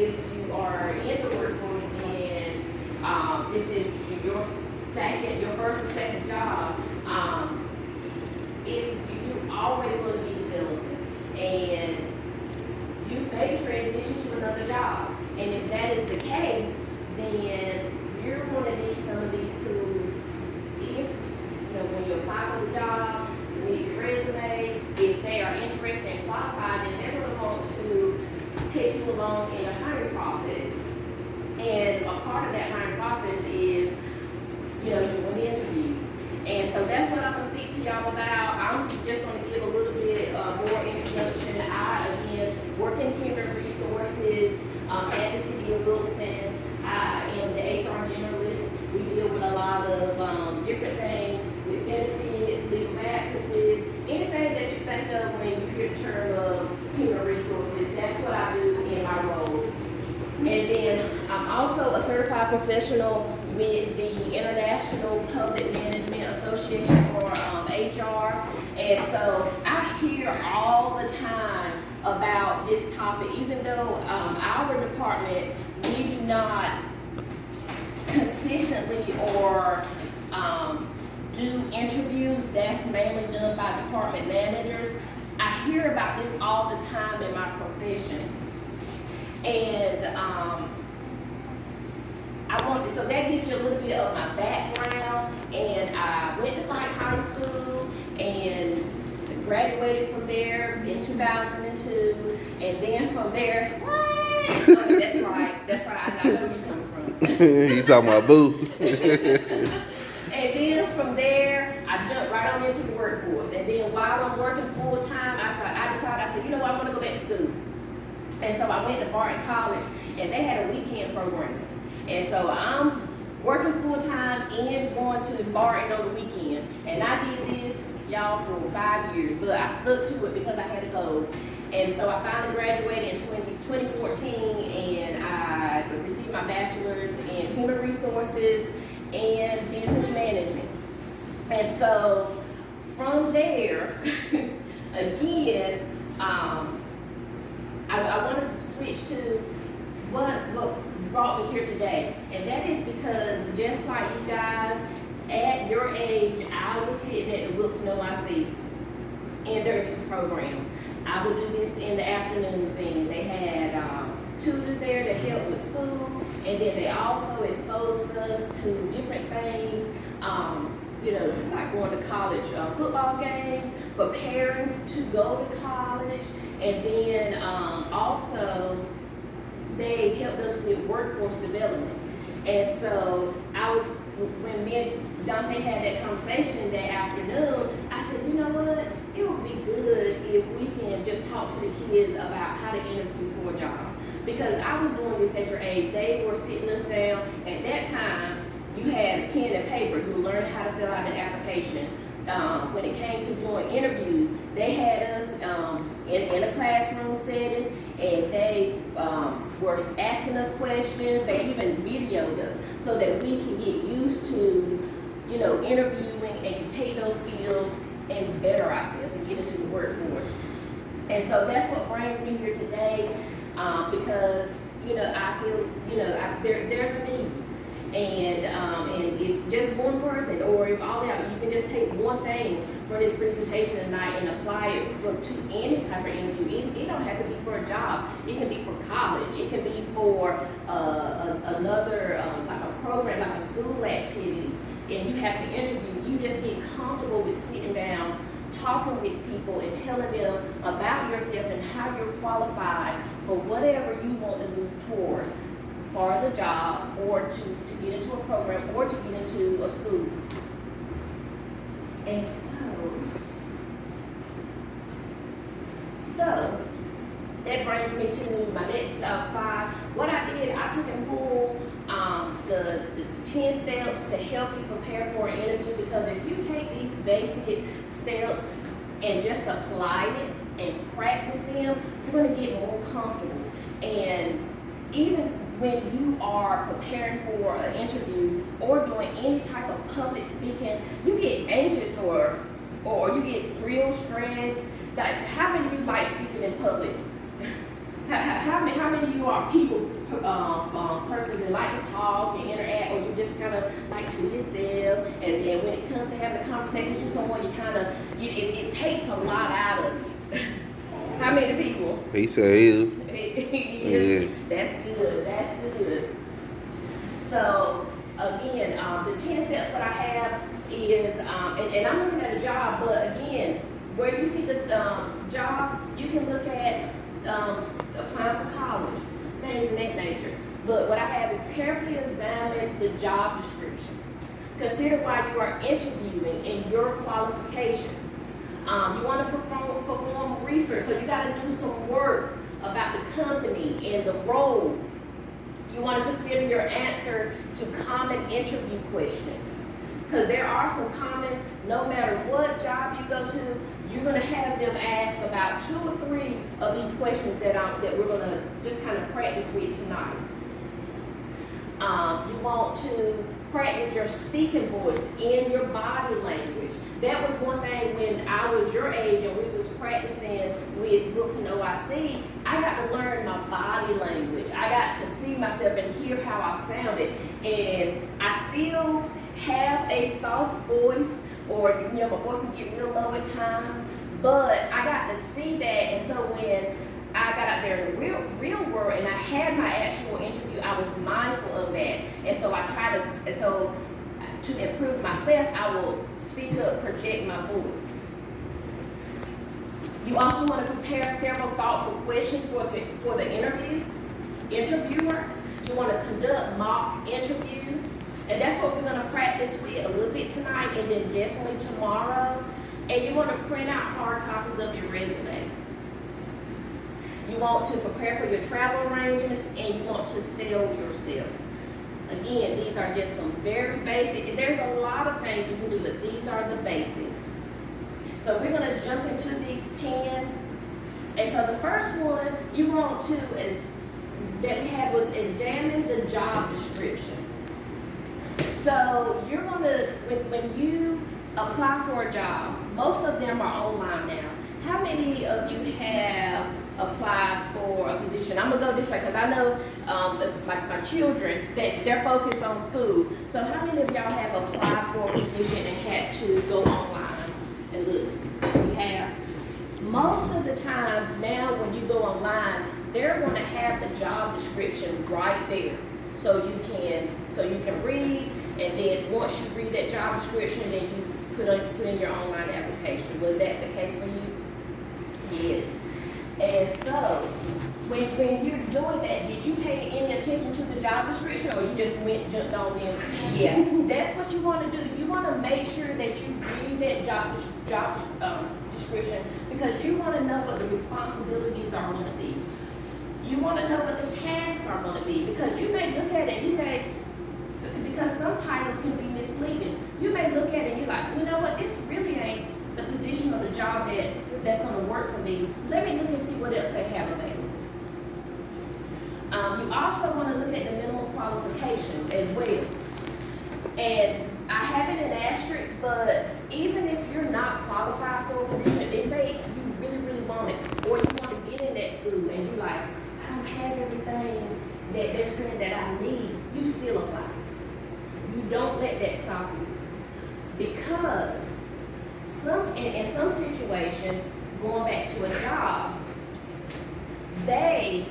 if you are in the workforce and this is your first or second job, you're always going to be developing, and you may transition to another job. And if that is the case, then you're going to need some of these tools. If when you apply for the job, submit your resume. If they are interested and qualified, then they're going to want to take you along in the hiring process. And a part of that hiring process is, doing the interviews. And so that's what I'm going to speak to y'all about. I'm just going to give a little bit more introduction. I, again, work in human resources at the City of Wilson. I am the HR generalist. We deal with a lot of different things, with benefits, legal accesses, anything that you think of when you hear the term of human resources. That's what I do in my role. And then I'm also a certified professional with the International Public Management Association for HR. And so I hear all the time about this topic, even though our department, we do not consistently or do interviews. That's mainly done by department managers. I hear about this all the time in my profession. And so that gives you a little bit of my background. And I went to Frank High School and graduated from there in 2002. And then from there, what? Oh, that's right. I know where you're coming from. You talking about boo? And then from there, I jumped right on into the workforce. And then while I'm working full time, I decided, I want to go back to school. And so I went to Barton College, and they had a weekend program. And so I'm working full time and going to Barton on the weekend. And I did this, y'all, for 5 years, but I stuck to it because I had to go. And so I finally graduated in 2014, and I received my bachelor's in human resources and business management. And so from there, again, I wanted to switch to what brought me here today. And that is because just like you guys, at your age, I was sitting at the Wilson OIC in their youth program. I would do this in the afternoons, and they had tutors there that helped with school, and then they also exposed us to different things, like going to college football games, preparing to go to college, and then also they helped us with workforce development. And so when me and Dante had that conversation that afternoon, I said, you know what? It would be good if we can just talk to the kids about how to interview for a job. Because I was doing this at your age. They were sitting us down. At that time, you had pen and paper. You learned how to fill out the application. When it came to doing interviews, they had us in a classroom setting, and they were asking us questions. They even videoed us so that we can get used to, interviewing and can take those skills and better ourselves and get into the workforce. And so that's what brings me here today, because I feel there's a need. And if just one person, or if all that, you can just take one thing from this presentation tonight and apply it to any type of interview. It don't have to be for a job. It can be for college. It can be for another, like a program, like a school activity. And you have to interview. You just get comfortable with sitting down, talking with people, and telling them about yourself and how you're qualified for whatever you want to move towards, as far as a job, or to get into a program, or to get into a school. And so that brings me to my next slide. What I did, I took and pulled the 10 steps to help you prepare for an interview, because if you take these basic steps and just apply it and practice them, you're going to get more comfortable. And even when you are preparing for an interview or doing any type of public speaking, you get anxious or you get real stressed. Like, how many of you like speaking in public? How many of you you are a people person that like to talk and interact, or you just kind of like to yourself, and then when it comes to having a conversation with someone, you kind of, it takes a lot out of you. How many people? He said, yeah. That's good. That's good. So again, the 10 steps that I have is, and I'm looking at a job, but again, where you see the job, you can look at applying for college, things of that nature. But what I have is carefully examine the job description. Consider why you are interviewing and your qualifications. You want to perform research, so you got to do some work about the company and the role. You want to consider your answer to common interview questions, because there are some common, no matter what job you go to, you're going to have them ask about 2 or 3 of these questions that we're going to just kind of practice with tonight. You want to practice your speaking voice in your body language. That was one thing when I was your age and we was practicing with Wilson OIC, I got to learn my body language. I got to see myself and hear how I sounded. And I still have a soft voice, or my voice can get real low at times, but I got to see that. And so when I got out there in the real world and I had my actual interview, I was mindful of that. And so I try to improve myself, I will speak up, project my voice. You also want to prepare several thoughtful questions for the interviewer. You want to conduct mock interview. And that's what we're going to practice with a little bit tonight, and then definitely tomorrow. And you want to print out hard copies of your resume. You want to prepare for your travel arrangements, and you want to sell yourself. Again, these are just some very basic. There's a lot of things you can do, but these are the basics. So we're going to jump into these 10. And so the first one you want to, that we had, was examine the job description. So you're going to, when you apply for a job, most of them are online now. How many of you have applied for a position? I'm gonna go this way because I know my children, they're focused on school. So how many of y'all have applied for a position and had to go online and look? You have. Most of the time now when you go online, they're going to have the job description right there, so you can read, and then once you read that job description, then you put in your online application. Was that the case for you? Yes. And so, when you're doing that, did you pay any attention to the job description, or you just jumped on in? Yeah, that's what you want to do. You want to make sure that you read that job description, because you want to know what the responsibilities are going to be. You want to know what the tasks are going to be, because you may look at it, because some titles can be misleading. You may look at it and you're like, you know what, this really ain't the position or the job that's going to work for me. Let me look and see what else they have available. You also want to look at the minimum qualifications as well. And I have it in asterisks, but even if you're not qualified for a position, they say you really, really want it, or you want to get in that school and you're like, I don't have everything that they're saying that I need, you still apply. You don't let that stop you. Because in some situations, going back to a job, they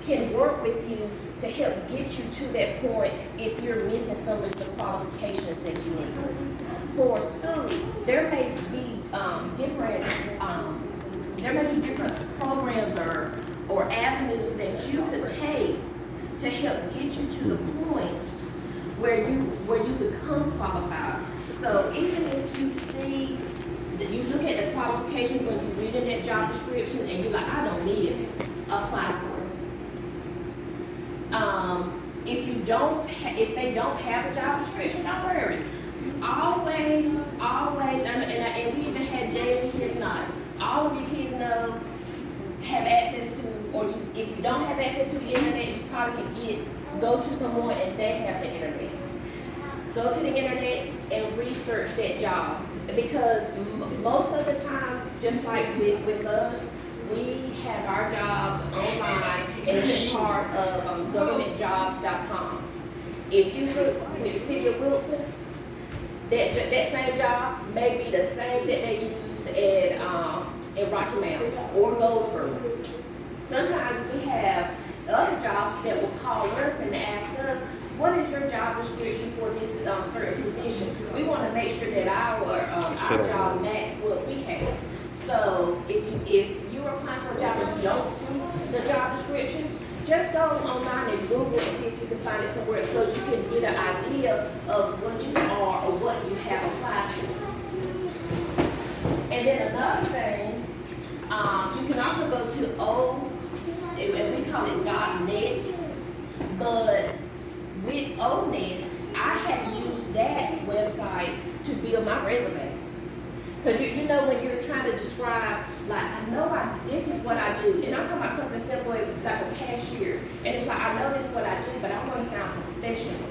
can work with you to help get you to that point if you're missing some of the qualifications that you need. For school, there may be different programs or avenues that you could take to help get you to the point where you become qualified. So even if you see that you look at the qualifications when you read in that job description and you're like, I don't need it, apply for it. If they don't have a job description, don't worry. Always, and we even had Jay in here tonight. All of your kids have access to, or if you don't have access to the internet, you probably can go to someone and they have the internet. Go to the internet and research that job, because most of the time, just like with us, we have our jobs online and it's part of governmentjobs.com. If you look with the city of Wilson, that same job may be the same that they used in Rocky Mountain or Goldsboro. Sometimes we have other jobs that will call us and ask us, what is your job description for this certain position? We want to make sure that our job match what we have. So if you are applying for a job and you don't see the job description, just go online and Google and see if you can find it somewhere so you can get an idea of what you are or what you have applied for. And then another thing, you can also go to and we call it .net, but with .net, I have used that website to build my resume. Because you know when you're trying to describe, like, this is what I do, and I'm talking about something simple as like a cashier, and it's like, I know this is what I do, but I want to sound professional.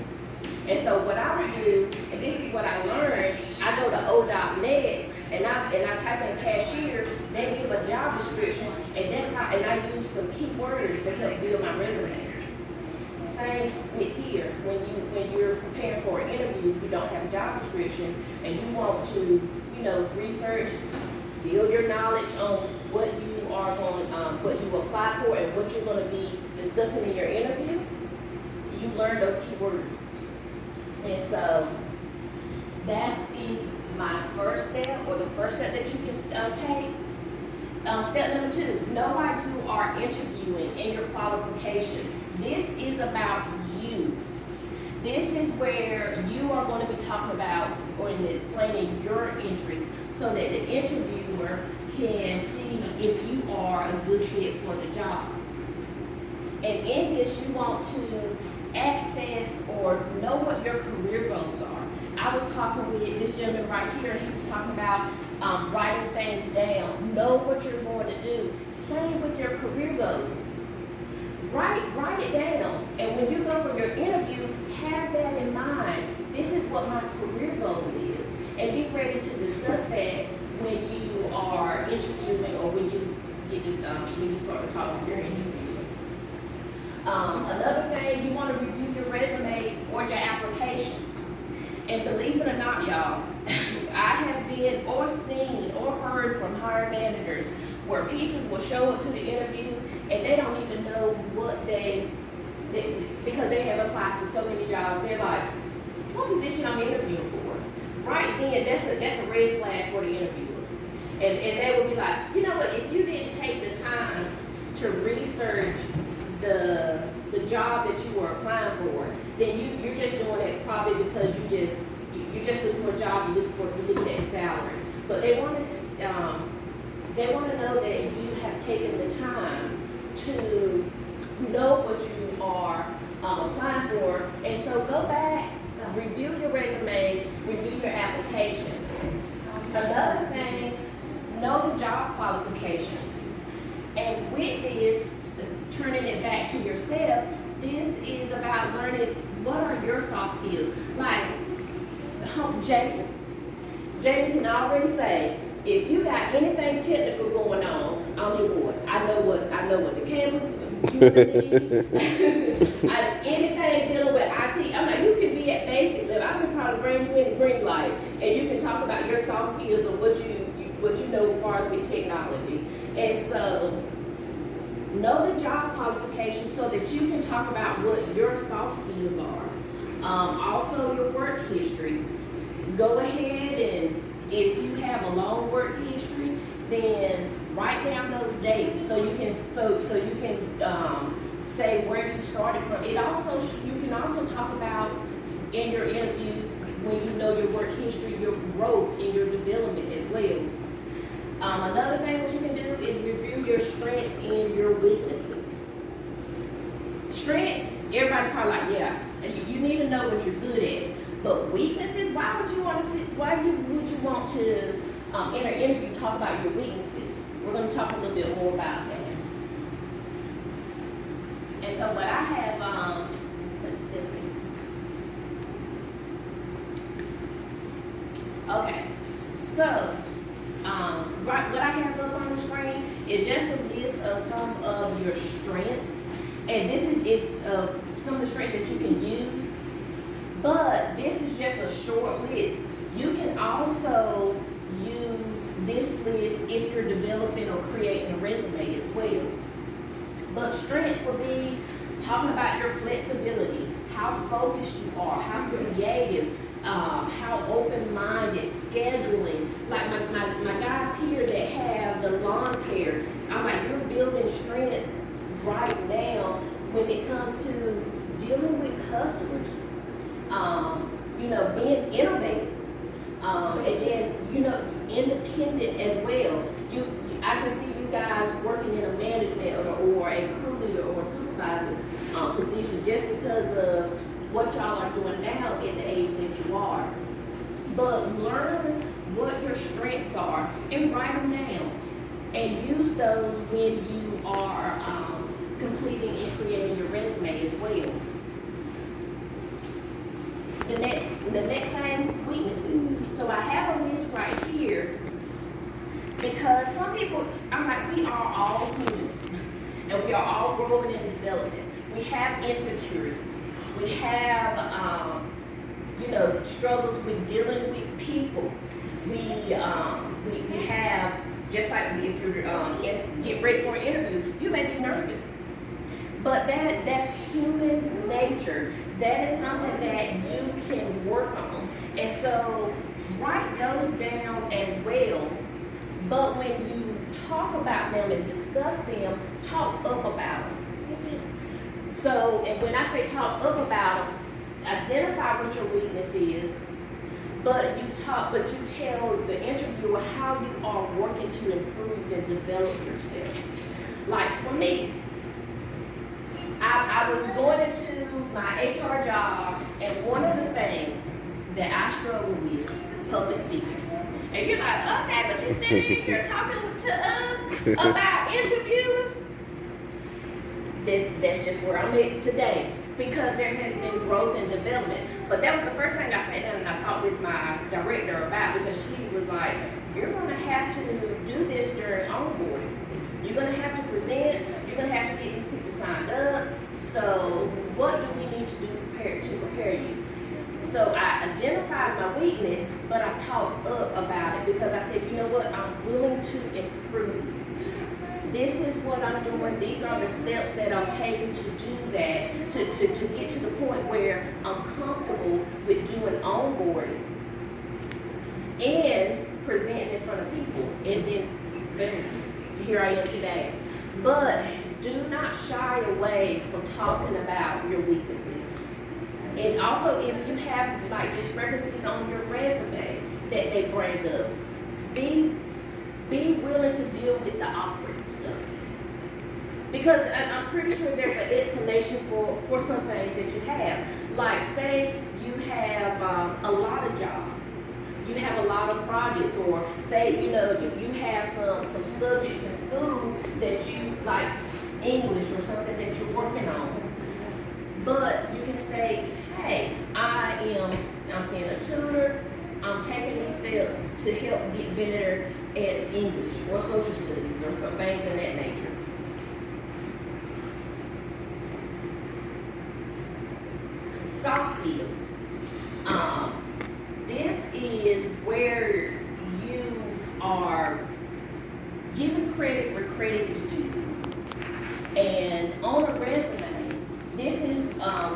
And so what I would do, and this is what I learned, I go to o.net, and I type in cashier, they give a job description, and I use some keywords to help build my resume. Same with here, when you're preparing for an interview, you don't have a job description, and you want to, research, build your knowledge on what you are going, what you applied for, and what you're going to be discussing in your interview. You learn those keywords, and so that is my first step, or the first step that you can take. Step number 2, know why you are interviewing and your qualifications. This is about you. This is where you are going to be talking about or explaining your interests so that the interviewer can see if you are a good fit for the job. And in this, you want to access or know what your career goals are. I was talking with this gentleman right here, he was talking about writing things down. Know what you're going to do. Same with your career goals. Write it down. And when you go for your interview, have that in mind. This is what my career goal is. And be ready to discuss that when you are interviewing or when you start to talk with your interviewer. Another thing, you want to review your resume or your application. And believe it or not, y'all, I have been or seen or heard from hiring managers where people will show up to the interview and they don't even know what because they have applied to so many jobs, they're like, what position I'm interviewing for? Right then, that's a red flag for the interviewer. And they will be like, you know what, if you didn't take the time to research the job that you were applying for, then you're just doing it probably because you're just looking for a job, you're looking at salary. But they want to know that you have taken the time to know what you are applying for, and so go back, review your resume, review your application. Another thing, know the job qualifications. And with this, turning it back to yourself, this is about learning what are your soft skills. Like Jaden can already say, if you got anything technical going on, I'm your boy. I know what the cameras anything dealing with IT. I'm like, you can be at basic level. I can probably bring you in the green light, and you can talk about your soft skills or what you know as far as with technology. And so, know the job qualifications so that you can talk about what your soft skills are. Also, your work history. Go ahead and if you have a long work history, then write down those dates so you can say where you started from. You can also talk about in your interview when you know your work history, your growth in your development as well. Another thing what you can do is review your strengths and your weaknesses. Strengths, everybody's probably like, yeah, you need to know what you're good at. But weaknesses, why would you want to in an interview talk about your weaknesses? We're going to talk a little bit more about that. And so what I have, let's see. Okay, so what I have up on the screen is just a list of some of your strengths And this is some of the strengths that you can use, but this is just a short list. You can also use this list if you're developing or creating a resume as well. But strengths would be talking about your flexibility, how focused you are, how creative, how open-minded, scheduling. Like my guys here that have the lawn care, I'm like, you're building strength right now when it comes to dealing with customers. Being innovative, and then, independent as well. I can see you guys working in a management or a crew leader or a supervisor position just because of what y'all are doing now at the age that you are. But learn what your strengths are and write them down, and use those when you are completing and creating your resume as well. The next thing, weaknesses. So I have a list right here because some people, I'm like, we are all human and we are all growing and developing. We have insecurities. We have, struggles with dealing with people. We have, just like if you're get ready for an interview, you may be nervous. But that's human nature. That is something that you can work on. And so write those down as well. But when you talk about them and discuss them, talk up about them. So, and when I say talk up about them, identify what your weakness is, but you tell the interviewer how you are working to improve and develop yourself. Like for me, I was going into my HR job, and one of the things that I struggle with is public speaking. And you're like, okay, but you're sitting here talking to us about interviewing. That's just where I'm at today, because there has been growth and development. But that was the first thing I sat down and I talked with my director about, because she was like, you're going to have to do this during onboarding. You're going to have to present. You're going to have to get these people signed up. So what do we need to do to prepare you? So I identified my weakness, but I talked up about it because I said, you know what, I'm willing to improve. This is what I'm doing. These are the steps that I'm taking to do that, to get to the point where I'm comfortable with doing onboarding and presenting in front of people. And then here I am today. But do not shy away from talking about your weaknesses. And also, if you have like discrepancies on your resume that they bring up, be willing to deal with the awkward stuff. Because I'm pretty sure there's an explanation for some things that you have. Like say you have a lot of jobs, you have a lot of projects, or say you have some subjects in school that you like, English or something that you're working on. But you can say, hey, I'm seeing a tutor, I'm taking these steps to help get better at English or social studies or things of that nature. Soft skills. This is where you are giving credit where credit is due. And on a resume, this is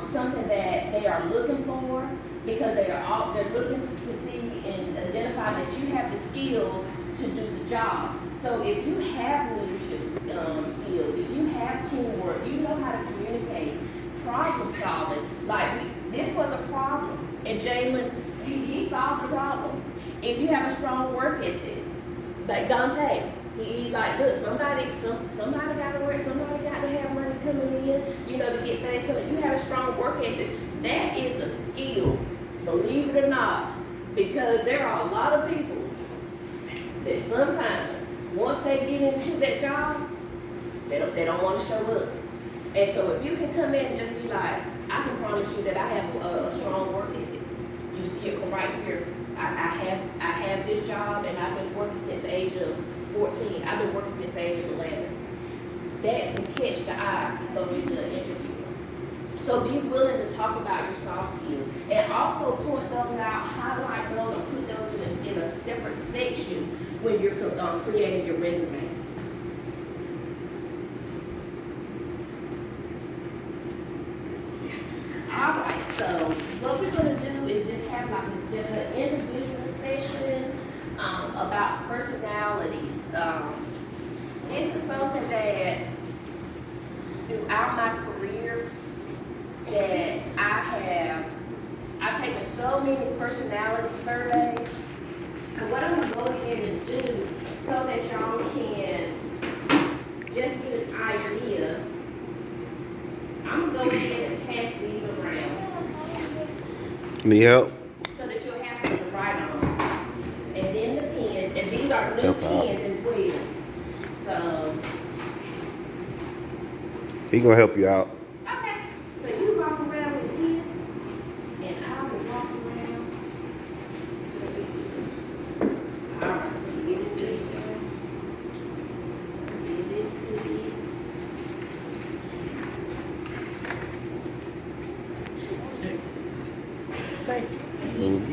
something that they are looking for, because they're looking to see and identify that you have the skills to do the job. So if you have leadership skills, if you have teamwork, you know how to communicate, problem solving. Like this was a problem, and Jalen, he solved the problem. If you have a strong work ethic, like Dante, he like, look, somebody got to work, somebody got to have money coming in, to get things coming. You have a strong work ethic. That is a skill, believe it or not, because there are a lot of people that sometimes, once they get into that job, they don't want to show up. And so if you can come in and just be like, I can promise you that I have a strong work ethic. You see it from right here. I have this job, and I've been working since the age of 14. I've been working since the age of 11. that can catch the eye of the interviewer. So be willing to talk about your soft skills and also point those out, highlight those, or put those in a separate section when you're creating your resume. All right, so what we're going to do is just have like just an individual session about personalities. This is something that throughout my career that I've taken so many personality surveys, and what I'm gonna go ahead and do so that y'all can just get an idea, I'm gonna go ahead and pass these around. Need help? So that you'll have something to write on. And then the pens, and these are new Help out. pens as well. So, He gonna help you out. okay. So you walk around with this, and I will walk around. Alright, so get this to each other. Get this to you. Mhm.